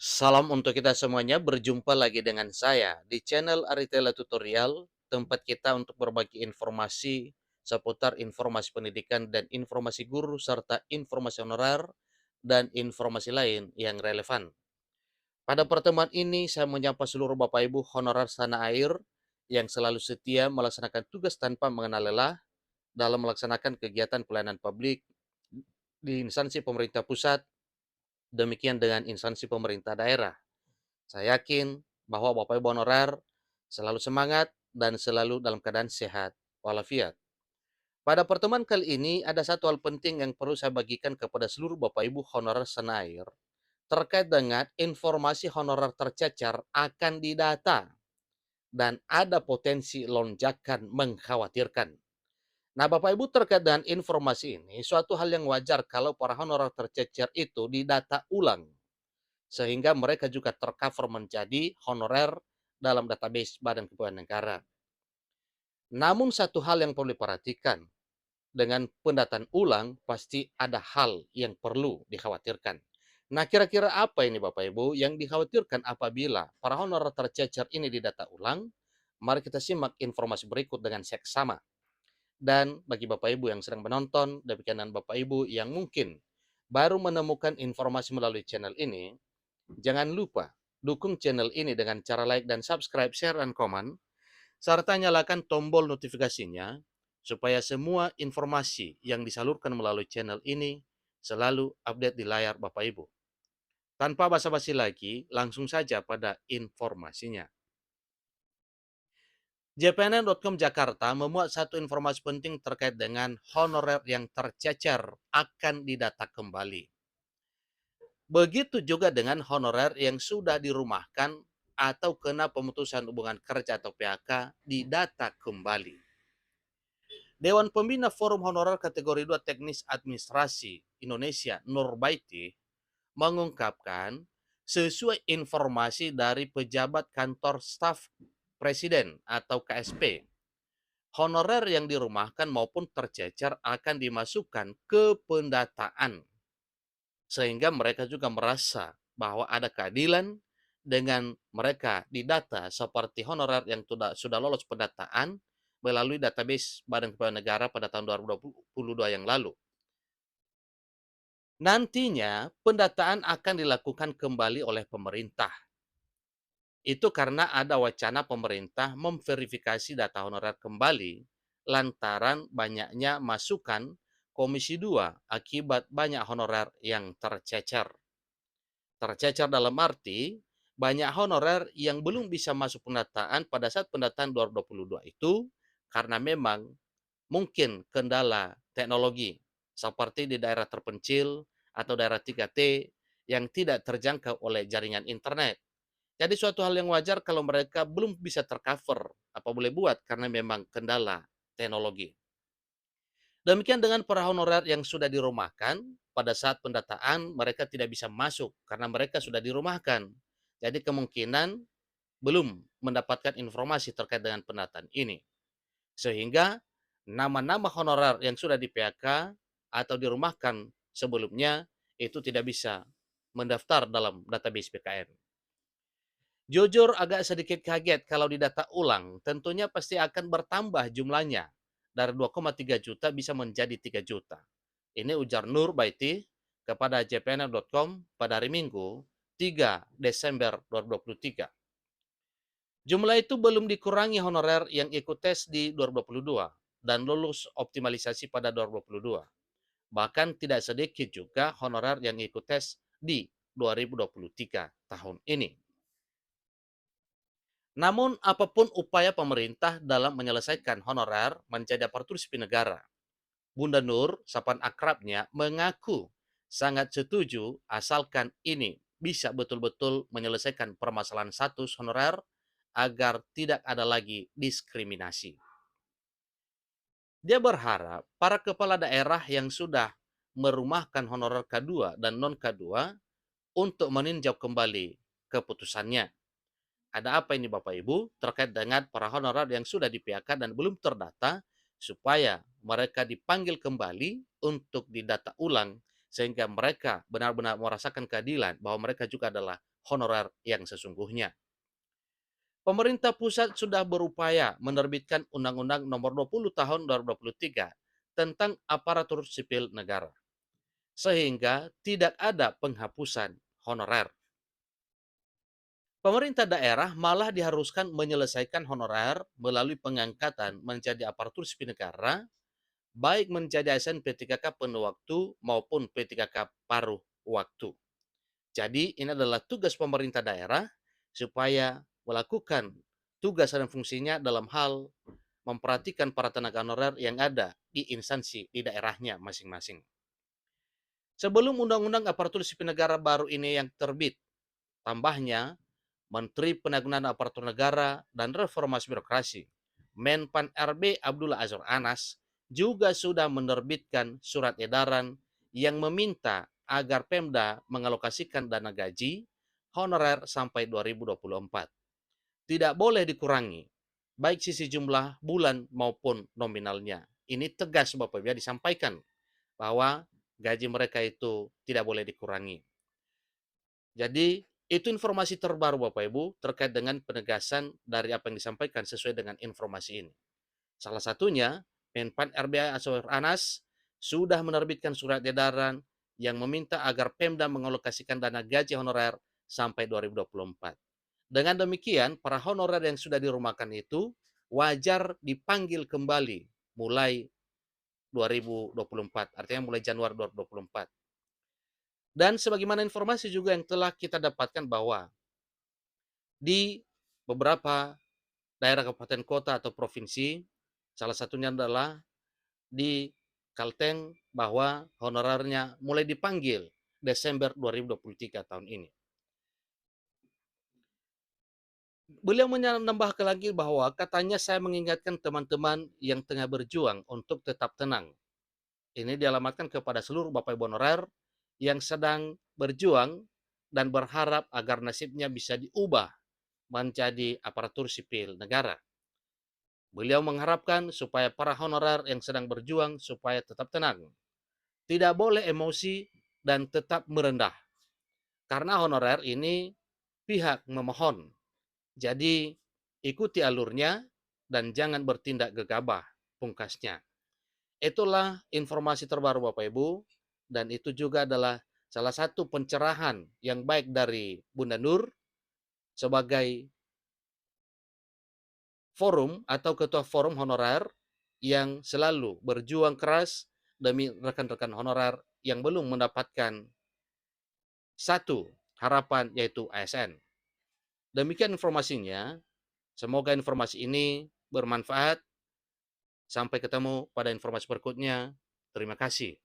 Salam untuk kita semuanya, berjumpa lagi dengan saya di channel Aritela Tutorial, tempat kita untuk berbagi informasi seputar informasi pendidikan dan informasi guru serta informasi honorer dan informasi lain yang relevan. Pada pertemuan ini saya menyapa seluruh Bapak Ibu honorer tanah air yang selalu setia melaksanakan tugas tanpa mengenal lelah dalam melaksanakan kegiatan pelayanan publik di instansi pemerintah pusat, demikian dengan instansi pemerintah daerah. Saya yakin bahwa Bapak Ibu honorer selalu semangat dan selalu dalam keadaan sehat walafiat. Pada pertemuan kali ini ada satu hal penting yang perlu saya bagikan kepada seluruh Bapak Ibu honorer senair terkait dengan informasi honorer tercecer akan didata dan ada potensi lonjakan mengkhawatirkan. Nah, Bapak Ibu terkait dengan informasi ini, suatu hal yang wajar kalau para honorer tercecer itu didata ulang sehingga mereka juga tercover menjadi honorer dalam database Badan Kepegawaian Negara. Namun satu hal yang perlu diperhatikan, dengan pendataan ulang pasti ada hal yang perlu dikhawatirkan. Nah, kira-kira apa ini Bapak Ibu yang dikhawatirkan apabila para honorer tercecer ini didata ulang? Mari kita simak informasi berikut dengan seksama. Dan bagi Bapak Ibu yang sedang menonton, demikian Bapak Ibu yang mungkin baru menemukan informasi melalui channel ini, jangan lupa dukung channel ini dengan cara like dan subscribe, share, dan komen, serta nyalakan tombol notifikasinya supaya semua informasi yang disalurkan melalui channel ini selalu update di layar Bapak Ibu. Tanpa basa-basi lagi, langsung saja pada informasinya. JPNN.com Jakarta memuat satu informasi penting terkait dengan honorer yang tercecer akan didata kembali. Begitu juga dengan honorer yang sudah dirumahkan atau kena pemutusan hubungan kerja atau PHK didata kembali. Dewan Pembina Forum Honorer kategori 2 Teknis Administrasi Indonesia Nurbaiti mengungkapkan sesuai informasi dari pejabat kantor staf presiden atau KSP, honorer yang dirumahkan maupun tercecer akan dimasukkan ke pendataan sehingga mereka juga merasa bahwa ada keadilan dengan mereka didata seperti honorer yang sudah lolos pendataan melalui database Badan Kepegawaian Negara pada tahun 2022 yang lalu. Nantinya pendataan akan dilakukan kembali oleh pemerintah. Itu karena ada wacana pemerintah memverifikasi data honorer kembali lantaran banyaknya masukan Komisi 2 akibat banyak honorer yang tercecer. Tercecer dalam arti banyak honorer yang belum bisa masuk pendataan pada saat pendataan 2022 itu karena memang mungkin kendala teknologi seperti di daerah terpencil atau daerah 3T yang tidak terjangkau oleh jaringan internet. Jadi suatu hal yang wajar kalau mereka belum bisa tercover apa boleh buat karena memang kendala teknologi. Demikian dengan para honorer yang sudah dirumahkan, pada saat pendataan mereka tidak bisa masuk karena mereka sudah dirumahkan. Jadi kemungkinan belum mendapatkan informasi terkait dengan pendataan ini. Sehingga nama-nama honorer yang sudah di PHK atau dirumahkan sebelumnya itu tidak bisa mendaftar dalam database BKN. Jujur agak sedikit kaget kalau didata ulang, tentunya pasti akan bertambah jumlahnya. Dari 2,3 juta bisa menjadi 3 juta. Ini ujar Nur Baiti kepada jpnl.com pada hari Minggu 3 Desember 2023. Jumlah itu belum dikurangi honorer yang ikut tes di 2022 dan lulus optimalisasi pada 2022. Bahkan tidak sedikit juga honorer yang ikut tes di 2023 tahun ini. Namun, apapun upaya pemerintah dalam menyelesaikan honorer menjadi aparatur sipil negara, Bunda Nur, sapaan akrabnya, mengaku sangat setuju asalkan ini bisa betul-betul menyelesaikan permasalahan status honorer agar tidak ada lagi diskriminasi. Dia berharap para kepala daerah yang sudah merumahkan honorer K2 dan non K2 untuk meninjau kembali keputusannya. Ada apa ini Bapak Ibu terkait dengan para honorer yang sudah di PHK dan belum terdata supaya mereka dipanggil kembali untuk didata ulang sehingga mereka benar-benar merasakan keadilan bahwa mereka juga adalah honorer yang sesungguhnya. Pemerintah pusat sudah berupaya menerbitkan Undang-Undang Nomor 20 Tahun 2023 tentang aparatur sipil negara, sehingga tidak ada penghapusan honorer. Pemerintah daerah malah diharuskan menyelesaikan honorer melalui pengangkatan menjadi aparatur sipil negara, baik menjadi ASN P3K penuh waktu maupun P3K paruh waktu. Jadi ini adalah tugas pemerintah daerah supaya melakukan tugas dan fungsinya dalam hal memperhatikan para tenaga honorer yang ada di instansi di daerahnya masing-masing. Sebelum Undang-Undang Aparatur Sipil Negara baru ini yang terbit, tambahnya Menteri Penanggulangan Aparatur Negara dan Reformasi Birokrasi, Menpan RB Abdullah Azwar Anas, juga sudah menerbitkan surat edaran yang meminta agar Pemda mengalokasikan dana gaji honorer sampai 2024. Tidak boleh dikurangi, baik sisi jumlah bulan maupun nominalnya. Ini tegas Bapak Ibu disampaikan bahwa gaji mereka itu tidak boleh dikurangi. Jadi itu informasi terbaru Bapak Ibu terkait dengan penegasan dari apa yang disampaikan sesuai dengan informasi ini. Salah satunya, Menpan RB Azwar Anas sudah menerbitkan surat edaran yang meminta agar Pemda mengalokasikan dana gaji honorer sampai 2024. Dengan demikian, para honorer yang sudah dirumahkan itu wajar dipanggil kembali mulai 2024, artinya mulai Januari 2024. Dan sebagaimana informasi juga yang telah kita dapatkan bahwa di beberapa daerah kabupaten kota atau provinsi, salah satunya adalah di Kalteng bahwa honorernya mulai dipanggil Desember 2023 tahun ini. Beliau menambahkan lagi bahwa katanya saya mengingatkan teman-teman yang tengah berjuang untuk tetap tenang. Ini dialamatkan kepada seluruh Bapak Ibu honorer yang sedang berjuang dan berharap agar nasibnya bisa diubah menjadi aparatur sipil negara. Beliau mengharapkan supaya para honorer yang sedang berjuang supaya tetap tenang. Tidak boleh emosi dan tetap merendah. Karena honorer ini pihak memohon. Jadi ikuti alurnya dan jangan bertindak gegabah, pungkasnya. Itulah informasi terbaru Bapak Ibu, dan itu juga adalah salah satu pencerahan yang baik dari Bunda Nur sebagai forum atau ketua forum honorer yang selalu berjuang keras demi rekan-rekan honorer yang belum mendapatkan satu harapan, yaitu ASN. Demikian informasinya. Semoga informasi ini bermanfaat. Sampai ketemu pada informasi berikutnya. Terima kasih.